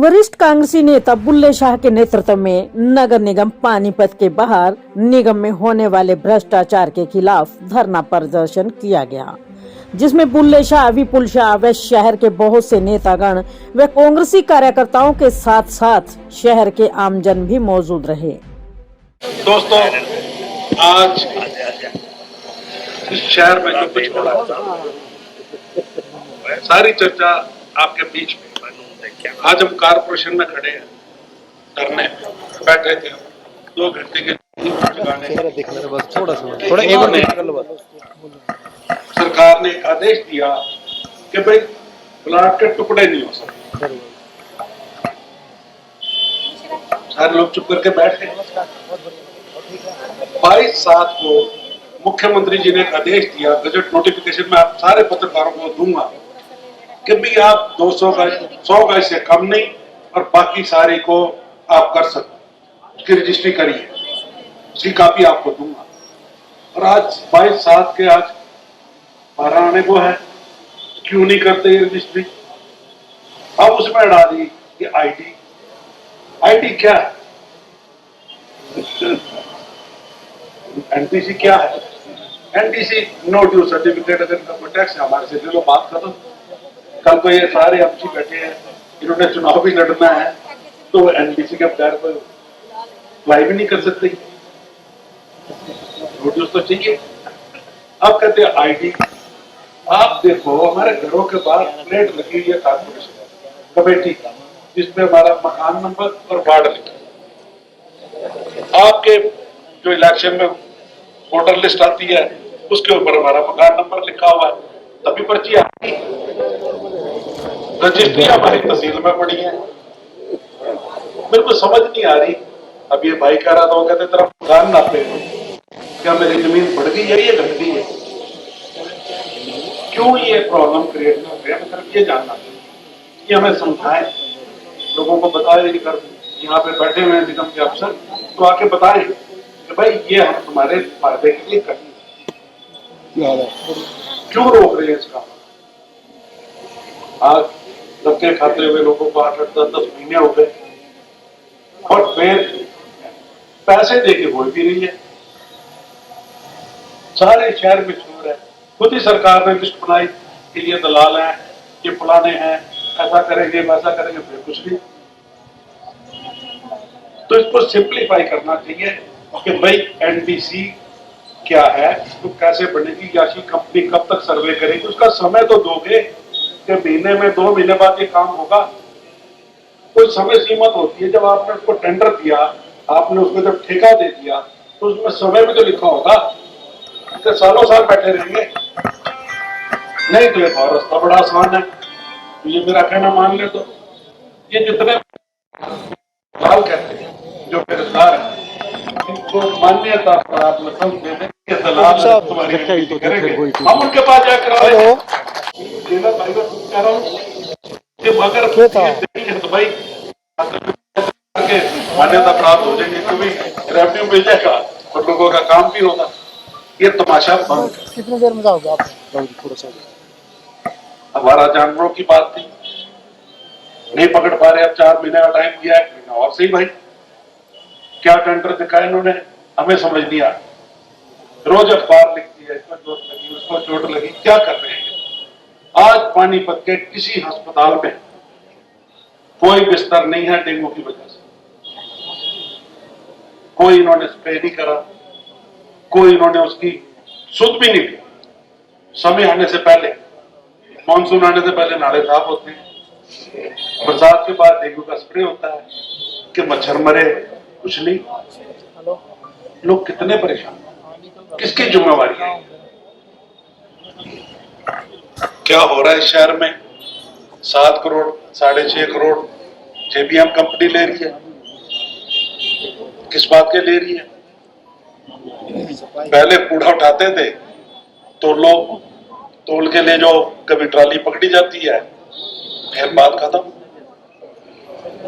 वरिष्ठ कांग्रेसी नेता बुल्ले शाह के नेतृत्व में नगर निगम पानीपत के बाहर निगम में होने वाले भ्रष्टाचार के खिलाफ धरना प्रदर्शन किया गया, जिसमें बुल्ले शाह, विपुल शाह व शहर के बहुत से नेतागण व कांग्रेसी कार्यकर्ताओं के साथ साथ शहर के आमजन भी मौजूद रहे। दोस्तों, आज इस शहर में जो कुछ हो रहा है, सारी चर्चा आपके बीच में। आज हम कारपोरेशन में खड़े हैं, धरने बैठे थे 2 घंटे के सरकार ने एक आदेश दिया कि भाई प्लाट के टुकड़े नहीं हो सकते। सारे लोग चुप करके बैठ गए। 22/7 को मुख्यमंत्री जी ने एक आदेश दिया, गजट नोटिफिकेशन में आप सारे पत्रकारों को दूंगा कि भी आप 200 गज 100 गज से कम नहीं और बाकी सारे को आप कर सकते, उसकी रजिस्ट्री करिए, उसकी कॉपी आपको दूंगा। और आज 22/7 के आज 12 आने को है, क्यों नहीं करते ये रजिस्ट्री? अब उसमें डाल दी कि आईटी क्या है, एनटीसी क्या है? एनटीसी नो ड्यू सर्टिफिकेट, अगर इनका कोई टैक्स है हमारे से ले लो, बात करो। कल को ये सारे एमसी बैठे हैं, इन्होंने चुनाव भी लड़ना है, तो एनटीसी के बगैर कोई अप्लाई भी नहीं कर सकते। नोटिस तो चाहिए। अब कहते हैं आईडी। आप देखो, हमारे घरों के बाहर प्लेट लगी हुई है कारपोरेशन कमेटी, जिसमें हमारा मकान नंबर और वार्ड लिखा है। आपके जो इलेक्शन में वोटर लिस्ट आती है, उसके ऊपर हमारा मकान नंबर लिखा हुआ है, तभी पर्ची आती है। रजिस्ट्री हमारी तहसील में पड़ी है, बिल्कुल समझ नहीं आ रही। अब ये भाई कह रहा था, वो कहते तेरा मकान नापे, क्या मेरी जमीन बढ़ गई है या घट गई है? क्यों ये प्रॉब्लम क्रिएट कर रहे हैं? मतलब ये जानना चाहिए, ये हमें समझाएं, लोगों को बताएं। यहाँ पे बैठे हुए हैं निगम के अफसर, तो आके बताएं कि भाई ये हम तुम्हारे फायदे के लिए करें, क्यों रोक रहे हैं इसका? आज धक्के खाते हुए लोगों को 8-10 महीने हो गए और फिर पैसे देके कोई भी नहीं है। सारे शहर में चोर है। खुद ही सरकार ने लिस्ट बनाई कि ये दलाल हैं, ये फलाने हैं, ऐसा करेंगे वैसा करेंगे, फिर कुछ नहीं। तो इसको सिंप्लीफाई करना चाहिए कि भाई एनटीसी क्या है, तो कैसे बनेगी, या कंपनी कब तक सर्वे करेगी, उसका समय तो दोगे कि महीने में 2 महीने बाद ये काम होगा। कोई समय सीमा होती है। जब आपने उसको टेंडर दिया, आपने उसको जब ठेका दे दिया, तो उसमें समय भी तो लिखा होगा। तो सालों साल बैठे रहेंगे नहीं? तो एक और रास्ता बड़ा आसान है, तो ये मेरा कहना मान ले। तो ये जितने दलाल कहते हैं, जो बेरोजगार है, इनको मान्यता आप मतलब दे दें कि दलाल तुम्हारी करेंगे, हम उनके पास जाकर कह रहा हूँ कि अगर तो भाई मान्यता प्राप्त हो जाएगी, तो भी रेवेन्यू मिल जाएगा और लोगों का काम भी होगा। ये तमाशा बंद। कितनी देर में जाओगे आप? थोड़ा सा हमारा जानवरों की बात थी, नहीं पकड़ पा रहे। अब 4 महीने का टाइम दिया, 1 महीना और सही भाई। क्या टेंडर दिखाया इन्होंने, हमें समझ नहीं आ रहा। रोज अखबार लिखती है, इसमें चोट लगी, उसको चोट लगी, क्या कर रहे हैं? आज पानीपत के किसी अस्पताल में कोई बिस्तर नहीं है डेंगू की वजह से। कोई इन्होंने स्प्रे नहीं करा, कोई इन्होंने उसकी सुध भी नहीं ली। समय आने से पहले, मानसून आने से पहले नाले साफ होते हैं, बरसात के बाद डेंगू का स्प्रे होता है कि मच्छर मरे, कुछ नहीं। लोग कितने परेशान, किसकी जिम्मेवारी है? क्या हो रहा है इस शहर में? 7 करोड़ 6.5 करोड़ जेबीएम कंपनी ले रही है। किस बात के ले रही है? पहले कूड़ा उठाते थे तो लोग तोल के ले जाओ, कभी ट्राली पकड़ी जाती है, फिर बात खत्म।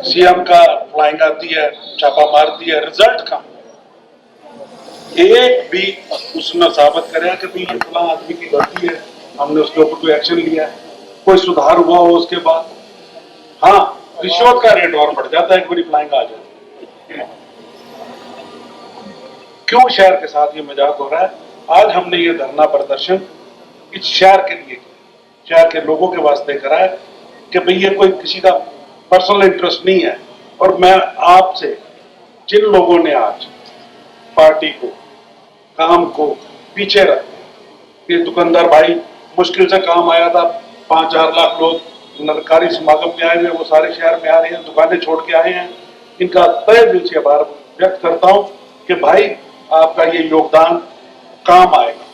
सीएम का फ्लाइंग आती है, छापा मारती है, रिजल्ट का एक भी उसने साबित कराया कि भाई ये फला आदमी की गलती है, हमने उसके ऊपर कोई एक्शन लिया है, कोई सुधार हुआ हो उसके बाद। हाँ, रिश्वत का रेट और बढ़ जाता है, एक बारी फ्लाइंग आ जाती है। क्यों शहर के साथ ये मजाक हो रहा है? आज हमने ये धरना प्रदर्शन इस शहर के लिए, शहर के लोगों के वास्ते करा है कि भाई ये कोई किसी का पर्सनल इंटरेस्ट नहीं है। और मैं आपसे, जिन लोगों ने आज पार्टी को, काम को पीछे रख, ये दुकानदार भाई मुश्किल से काम आया था, 5-4 लाख लोग नरकारी समागम में आए हुए, वो सारे शहर में आ रहे हैं, दुकानें छोड़ के आए हैं। इनका तहे दिल से आभार व्यक्त करता हूं कि भाई आपका ये योगदान काम आएगा,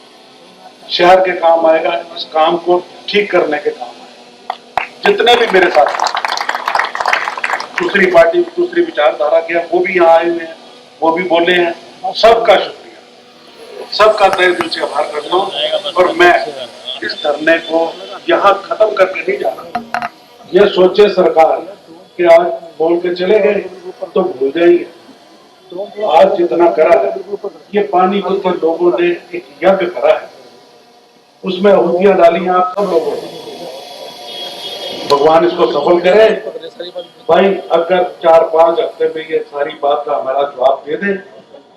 शहर के काम आएगा, इस काम को ठीक करने के काम आएगा। जितने भी मेरे साथ दूसरी पार्टी, दूसरी विचारधारा के हैं, वो भी यहाँ आए हुए हैं, वो भी बोले हैं, सबका शुक्रिया, सबका तहे दिल से आभार करता हूँ। और मैं इस धरने को यहाँ खत्म करके नहीं जा रहा। ये सोचे सरकार कि आज बोल के चले गए तो भूल जाएंगे, आज जितना करा है, ये पानीपत के लोगों ने एक यज्ञ करा है, उसमें आहुतियां डाली आप सब लोगों ने। भगवान इसको सफल करे भाई। अगर 4-5 हफ्ते में ये सारी बात का हमारा जवाब दे दें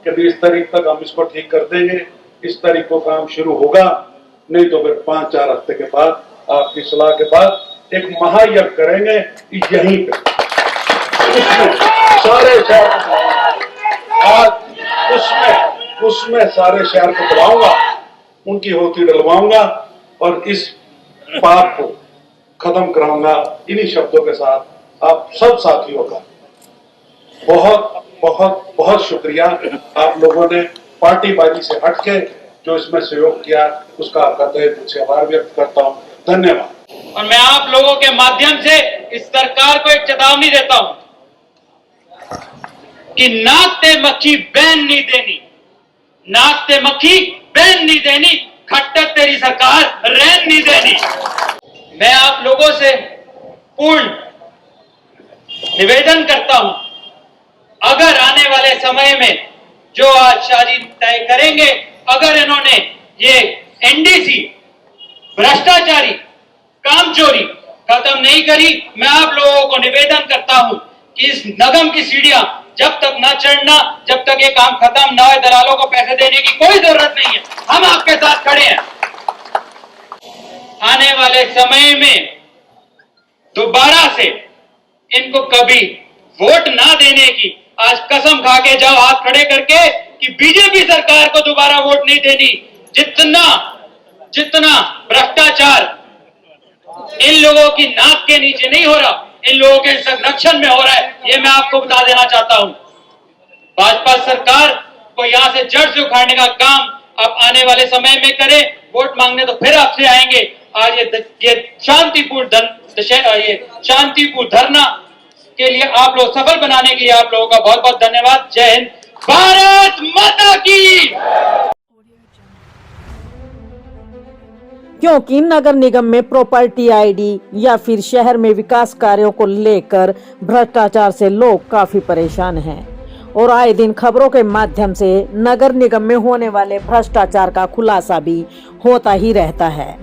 कि भी इस तारीख तक हम इसको ठीक कर देंगे, इस तारीख को काम शुरू होगा, नहीं तो फिर 5-4 हफ्ते के बाद आपकी सलाह के बाद एक महायज्ञ करेंगे यहीं पे, सारे शहर आज उसमें सारे शहर को बुलाऊंगा, उनकी होती डलवाऊंगा और इस पाप को खत्म कराऊंगा। इन्हीं शब्दों के साथ आप सब साथियों का बहुत बहुत बहुत शुक्रिया। आप लोगों ने पार्टीबाजी से हटके जो इसमें सहयोग किया, उसका आपका तहे दिल से आभार व्यक्त करता हूं। धन्यवाद। और मैं आप लोगों के माध्यम से इस सरकार को एक चेतावनी देता हूं कि नाचते मक्खी बैन नहीं देनी, नाचते मक्खी बैन नहीं देनी, खट्टर तेरी सरकार रहन नहीं देनी। मैं आप लोगों से पूर्ण निवेदन करता हूं, अगर आने वाले समय में जो आज शादी तय करेंगे, अगर इन्होंने ये एनडीसी भ्रष्टाचारी कामचोरी खत्म नहीं करी, मैं आप लोगों को निवेदन करता हूं कि इस नगम की सीढ़ियां जब तक न चढ़ना, जब तक ये काम खत्म न हो, दलालों को पैसे देने की कोई जरूरत नहीं है, हम आपके साथ खड़े हैं। आने वाले समय में दोबारा से इनको कभी वोट ना देने की आज कसम खा के जाओ हाथ खड़े करके कि बीजेपी सरकार को दोबारा वोट नहीं देनी। जितना भ्रष्टाचार इन लोगों की नाक के नीचे नहीं हो रहा, इन लोगों के संरक्षण में हो रहा है, ये मैं आपको बता देना चाहता हूं। भाजपा सरकार को यहां से जड़ से उखाड़ने का काम आप आने वाले समय में करें। वोट मांगने तो फिर आपसे आएंगे। आज ये शांतिपूर्ण धरना के लिए आप लोग सफल बनाने के लिए आप लोगों का बहुत बहुत धन्यवाद। जय हिंद, भारत माता की। क्योंकि नगर निगम में प्रॉपर्टी आईडी या फिर शहर में विकास कार्यों को लेकर भ्रष्टाचार से लोग काफी परेशान हैं और आए दिन खबरों के माध्यम से नगर निगम में होने वाले भ्रष्टाचार का खुलासा भी होता ही रहता है।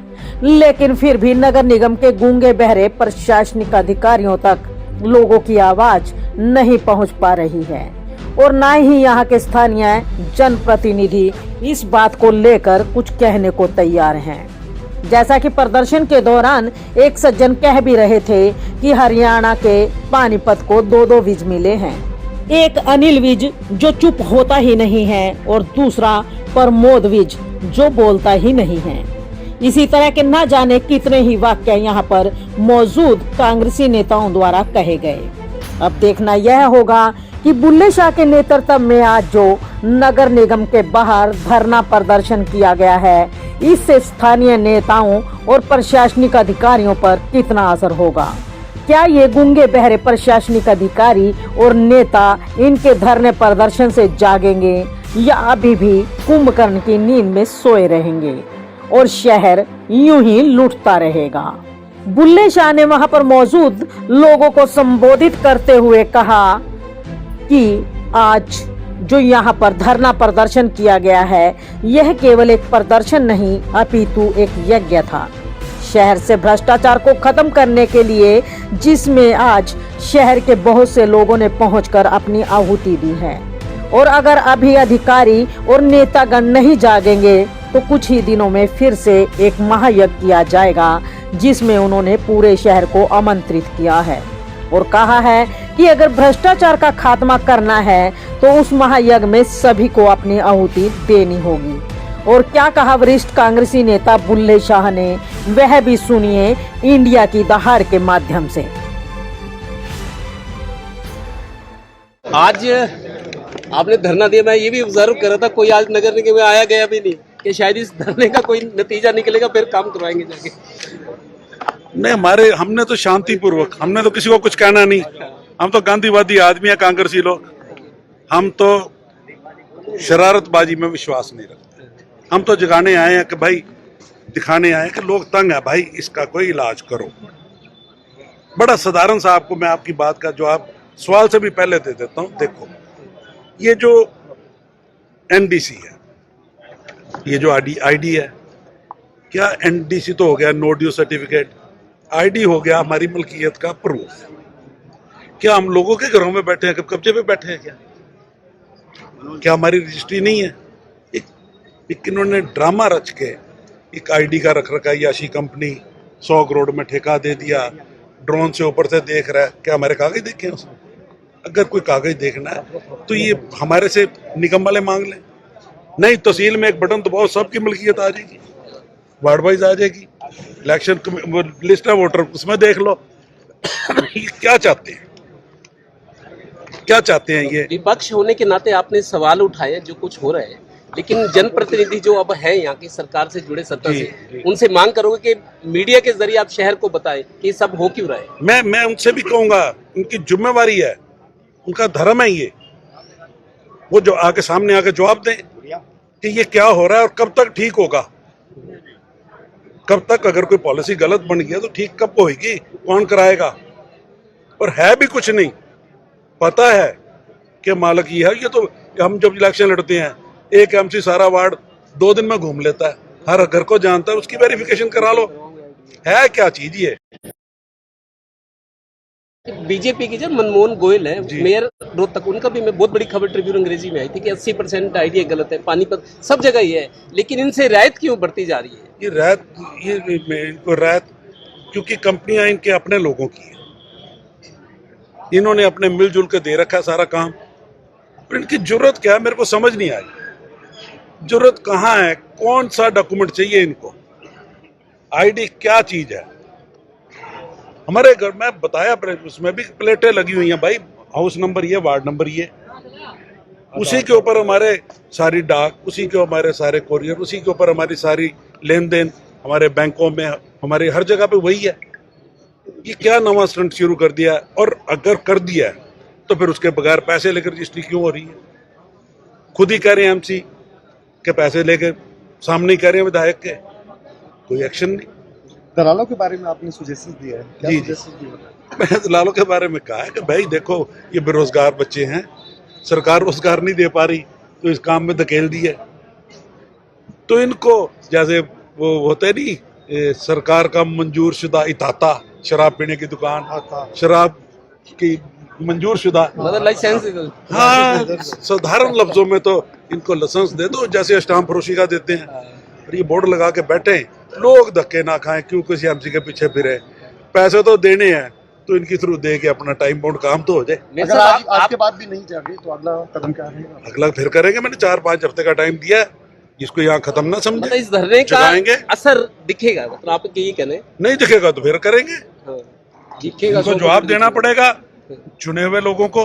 लेकिन फिर भी नगर निगम के गूंगे बहरे प्रशासनिक अधिकारियों तक लोगों की आवाज नहीं पहुंच पा रही है और न ही यहाँ के स्थानीय जनप्रतिनिधि इस बात को लेकर कुछ कहने को तैयार हैं। जैसा कि प्रदर्शन के दौरान एक सज्जन कह भी रहे थे कि हरियाणा के पानीपत को 2-2 विज मिले हैं, एक अनिल विज जो चुप होता ही नहीं है और दूसरा प्रमोद विज जो बोलता ही नहीं है। इसी तरह के न जाने कितने ही वाक्य यहाँ पर मौजूद कांग्रेसी नेताओं द्वारा कहे गए। अब देखना यह होगा कि बुल्ले शाह के नेतृत्व में आज जो नगर निगम के बाहर धरना प्रदर्शन किया गया है, इससे स्थानीय नेताओं और प्रशासनिक अधिकारियों पर कितना असर होगा। क्या ये गूंगे बहरे प्रशासनिक अधिकारी और नेता इनके धरने प्रदर्शन से जागेंगे या अभी भी कुंभकर्ण की नींद में सोए रहेंगे और शहर यूं ही लुटता रहेगा। बुल्ले शाह ने वहां पर मौजूद लोगों को संबोधित करते हुए कहा कि आज जो यहाँ पर धरना प्रदर्शन किया गया है, यह केवल एक प्रदर्शन नहीं अपितु एक यज्ञ था शहर से भ्रष्टाचार को खत्म करने के लिए, जिसमें आज शहर के बहुत से लोगों ने पहुंचकर अपनी आहुति दी है और अगर अभी अधिकारी और नेतागण नहीं जागेंगे तो कुछ ही दिनों में फिर से एक महायज्ञ किया जाएगा, जिसमें उन्होंने पूरे शहर को आमंत्रित किया है और कहा है कि अगर भ्रष्टाचार का खात्मा करना है तो उस महायज्ञ में सभी को अपनी आहुति देनी होगी। और क्या कहा वरिष्ठ कांग्रेसी नेता बुल्ले शाह ने, वह भी सुनिए इंडिया की दहाड़ के माध्यम से। आज आपने धरना दिया, मैं ये भी ऑब्जर्व कर रहा था, कोई आज नगर निगम में आया गया भी नहीं कि शायद इस धरने का कोई नतीजा निकलेगा फिर काम करवाएंगे जाके। नहीं, हमने तो शांतिपूर्वक, हमने तो किसी को कुछ कहना नहीं। हम तो गांधीवादी आदमी है, कांग्रेसी लोग। हम तो शरारतबाजी में विश्वास नहीं रखते। हम तो जगाने आए हैं कि भाई, दिखाने आए हैं कि लोग तंग है भाई, इसका कोई इलाज करो। बड़ा साधारण सा आपको मैं आपकी बात का जवाब सवाल से भी पहले दे देता हूं। देखो, ये जो एनडीसी है, ये जो आईडी है, क्या एनडीसी तो हो गया नो ड्यू सर्टिफिकेट, आईडी हो गया हमारी मलकियत का प्रूफ। क्या हम लोगों के घरों में बैठे हैं, कब्जे पे बैठे हैं क्या हमारी रजिस्ट्री नहीं है? एक इन्होंने ड्रामा रच के एक आईडी का रख रखा, याशी कंपनी 100 करोड़ में ठेका दे दिया, ड्रोन से ऊपर से देख रहा है। क्या हमारे कागज देखे हैं उसने? अगर कोई कागज देखना है तो ये हमारे से निगम वाले मांग लें। नहीं, तहसील में एक बटन दबाओ, सबकी मलकियत आ जाएगी, वार्ड वाइज आ जाएगी, इलेक्शन लिस्ट है वोटर उसमें देख लो। ये क्या चाहते हैं, क्या चाहते हैं? ये विपक्ष होने के नाते आपने सवाल उठाए जो कुछ हो रहा है, लेकिन जनप्रतिनिधि जो अब है यहाँ की सरकार से जुड़े, सत्ता से, उनसे मांग करोगे कि मीडिया के जरिए आप शहर को बताएं कि सब हो क्यों रहा है? मैं उनसे भी कहूंगा, उनकी जिम्मेवारी है, उनका धर्म है ये, वो जो आके सामने आके जवाब दें कि ये क्या हो रहा है और कब तक ठीक होगा। कब तक, अगर कोई पॉलिसी गलत बन गया तो ठीक कब होगी, कौन कराएगा? और है भी कुछ नहीं, पता है कि मालिक ये है। ये तो हम जब इलेक्शन लड़ते हैं, एक एमसी सारा वार्ड 2 दिन में घूम लेता है, हर घर को जानता है, उसकी वेरिफिकेशन करा लो। है क्या चीज ये? बीजेपी की जो मनमोहन गोयल है, मेयर रोहतक, उनका भी मैं बहुत बड़ी खबर ट्रिब्यून अंग्रेजी में आई थी कि 80% आइडिया गलत है, पानीपत सब जगह ये है, लेकिन इनसे रायत क्यों बढ़ती जा रही है? ये रायत क्योंकि कंपनियां इनके अपने लोगों की है, इन्होंने अपने मिलजुल के दे रखा है सारा काम। और इनकी जरूरत क्या है, मेरे को समझ नहीं आई। जरूरत कहाँ है? कौन सा डॉक्यूमेंट चाहिए इनको? आईडी क्या चीज है? हमारे घर में बताया, उसमें भी प्लेटें लगी हुई हैं भाई, हाउस नंबर ये, वार्ड नंबर ये, उसी के ऊपर हमारे सारी डाक, उसी के हमारे सारे कोरियर, उसी के ऊपर हमारी सारी लेन देन, हमारे बैंकों में, हमारे हर जगह पे वही है। ये क्या नवा स्टंट शुरू कर दिया है? और अगर कर दिया है तो फिर उसके बगैर पैसे लेकर रजिस्ट्री क्यों हो रही है? खुद ही कह रहे हैं एमसी के पैसे लेकर, सामने कह रहे हैं विधायक के, कोई एक्शन नहीं। दलालों के बारे में आपने सुजेशन दिया है, क्या जी, सुजेशन दिया? मैंने दलालों के बारे में कहा है कि भाई देखो, ये बेरोजगार बच्चे हैं, सरकार रोजगार नहीं दे पा रही तो इस काम में धकेल दी है। तो इनको जैसे वो होते नहीं, सरकार का मंजूर शुदा इताता, शराब पीने की दुकान, शराब की मंजूर शुदा, मतलब लाइसेंस। हाँ, साधारण लफ्जों में तो इनको लाइसेंस दे दो, जैसे स्टाम्प फरोशी का देते हैं। और ये बोर्ड लगा के बैठे, लोग धक्के ना खाएं, क्यों किसी एमसी के पीछे फिरे। पैसे तो देने हैं तो इनकी थ्रू दे के अपना टाइम बाउंड काम तो हो जाए। अगर आज के बाद भी नहीं जागे तो अगला कदम क्या रहेगा? अगला फिर करेंगे। मैंने 4-5 हफ्ते का टाइम दिया है, जिसको यहाँ खत्म ना समझे। मतलब इस धरने का असर दिखेगा, मतलब आप यही कहने? नहीं दिखेगा तो फिर करेंगे, दिखेगा तो जवाब देना पड़ेगा चुने हुए लोगों को,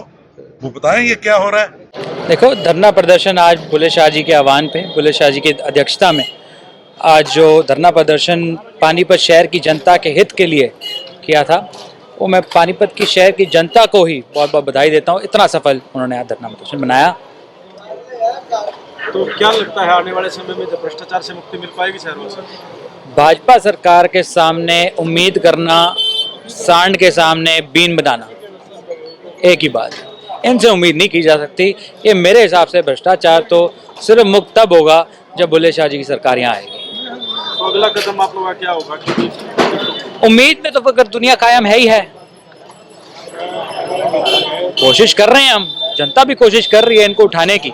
वो बताएं ये क्या हो रहा है। देखो, धरना प्रदर्शन आज बुल्ले शाह जी के आह्वान पे, बुल्ले शाह जी की अध्यक्षता में आज जो धरना प्रदर्शन पानीपत शहर की जनता के हित के लिए किया था, वो मैं पानीपत की शहर की जनता को ही बहुत बहुत बधाई देता हूँ। इतना सफल उन्होंने आज धरना प्रदर्शन बनाया। तो क्या लगता है आने वाले समय में जब भ्रष्टाचार से मुक्ति मिल पाएगी शहरों से? भाजपा सरकार के सामने उम्मीद करना, सांड के सामने बीन बनाना एक ही बात है। इनसे उम्मीद नहीं की जा सकती। ये मेरे हिसाब से भ्रष्टाचार तो सिर्फ मुक्त तब होगा जब बुल्ले शाह जी की सरकार यहाँ आएगी। तो अगला कदम आप लोगों का क्या होगा? उम्मीद में तो फिर दुनिया कायम है ही है। कोशिश कर रहे हैं हम, जनता भी कोशिश कर रही है इनको उठाने की।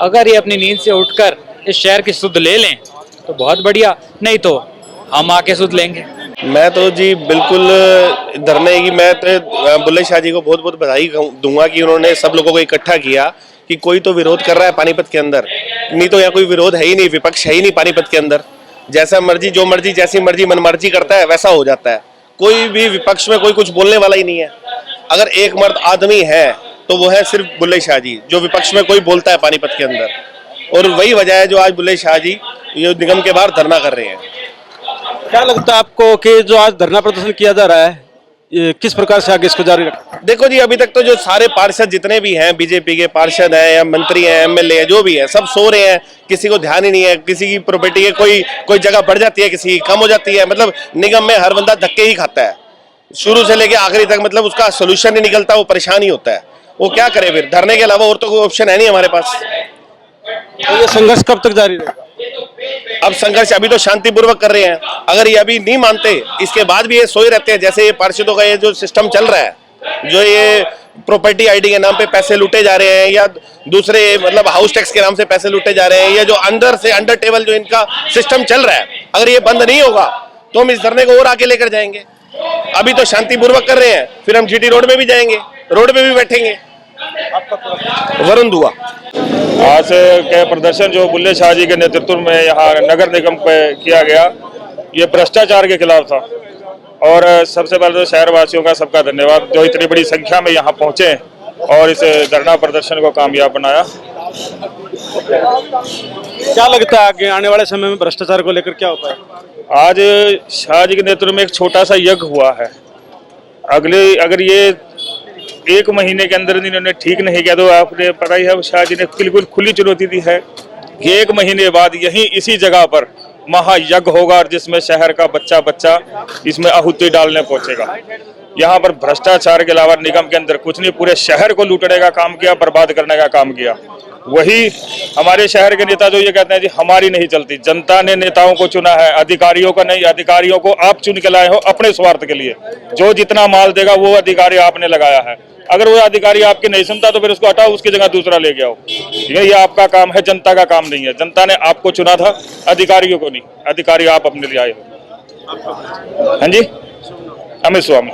अगर ये अपनी नींद से उठकर इस शहर की सुध ले लें तो बहुत बढ़िया, नहीं तो हम आके सुध लेंगे। मैं तो जी बिल्कुल धरने की, मैं तो बुल्ले शाह जी को बहुत बहुत बधाई दूंगा कि उन्होंने सब लोगों को इकट्ठा किया कि कोई तो विरोध कर रहा है पानीपत के अंदर, नहीं तो यहाँ कोई विरोध है ही नहीं, विपक्ष है ही नहीं पानीपत के अंदर। जैसा मर्जी जो मर्जी जैसी मर्जी मनमर्जी करता है वैसा हो जाता है, कोई भी विपक्ष में कोई कुछ बोलने वाला ही नहीं है। अगर एक मर्द आदमी है तो वो है सिर्फ बुल्ले शाह जी, जो विपक्ष में कोई बोलता है पानीपत के अंदर, और वही वजह है जो आज बुल्ले शाह जी ये निगम के बाहर धरना कर रहे हैं। क्या लगता है आपको कि जो आज धरना प्रदर्शन किया जा रहा है, ये किस प्रकार से आगे इसको जारी रखें? देखो जी, अभी तक तो जो सारे पार्षद जितने भी हैं, बीजेपी के पार्षद हैं या मंत्री हैं, एमएलए हैं, जो भी है, सब सो रहे हैं, किसी को ध्यान ही नहीं है। किसी की प्रॉपर्टी है, कोई जगह बढ़ जाती है, किसी की कम हो जाती है। मतलब निगम में हर बंदा धक्के ही खाता है शुरू से लेके आखिरी तक, मतलब उसका सोल्यूशन नहीं निकलता, वो परेशान ही होता है। वो क्या करे फिर, धरने के अलावा और तो कोई ऑप्शन है नहीं हमारे पास। तो ये संघर्ष कब तक जारी रहेगा? अब संघर्ष अभी तो शांतिपूर्वक कर रहे हैं, अगर ये अभी नहीं मानते इसके बाद भी ये सोए रहते हैं, जैसे ये पार्षदों का ये जो सिस्टम चल रहा है, जो ये प्रॉपर्टी आईडी के नाम पे पैसे लूटे जा रहे हैं या दूसरे मतलब हाउस टैक्स के नाम से पैसे लूटे जा रहे हैं, या जो अंदर से अंडर टेबल जो इनका सिस्टम चल रहा है, अगर ये बंद नहीं होगा तो हम इस धरने को और आगे लेकर जाएंगे। अभी तो शांतिपूर्वक कर रहे हैं, फिर हम जीटी रोड में भी जाएंगे, रोड में भी बैठेंगे। वरुण दुआ। आज के प्रदर्शन जो बुल्ले शाह जी के नेतृत्व में यहाँ नगर निगम पे किया गया, ये भ्रष्टाचार के खिलाफ था। और सबसे पहले तो शहरवासियों का सबका धन्यवाद जो इतनी बड़ी संख्या में यहाँ पहुँचे और इस धरना प्रदर्शन को कामयाब बनाया। क्या लगता है आगे आने वाले समय में भ्रष्टाचार को लेकर क्या होता है? आज शाह जी के नेतृत्व में एक छोटा सा यज्ञ हुआ है, अगर ये 1 महीने के अंदर इन्होंने ठीक नहीं किया तो आपने पता ही है, शाह जी ने बिल्कुल खुली चुनौती दी है कि 1 महीने बाद यहीं इसी जगह पर महायज्ञ होगा जिसमें शहर का बच्चा बच्चा इसमें आहुति डालने पहुंचेगा। यहाँ पर भ्रष्टाचार के अलावा निगम के अंदर कुछ नहीं, पूरे शहर को लूटने का काम किया, बर्बाद करने का काम किया। वही हमारे शहर के नेता जो ये कहते हैं जी हमारी नहीं चलती, जनता ने नेताओं को चुना है, अधिकारियों का नहीं। अधिकारियों को आप चुन के लाए हो अपने स्वार्थ के लिए, जो जितना माल देगा वो अधिकारी आपने लगाया है। अगर वो अधिकारी आपकी नहीं सुनता तो फिर उसको हटाओ, उसकी जगह दूसरा लेके आओ। ये आपका काम है, जनता का काम नहीं है। जनता ने आपको चुना था, अधिकारियों को नहीं। अधिकारी आप अपने लिए आए हो। हाँ जी, अमित स्वामी।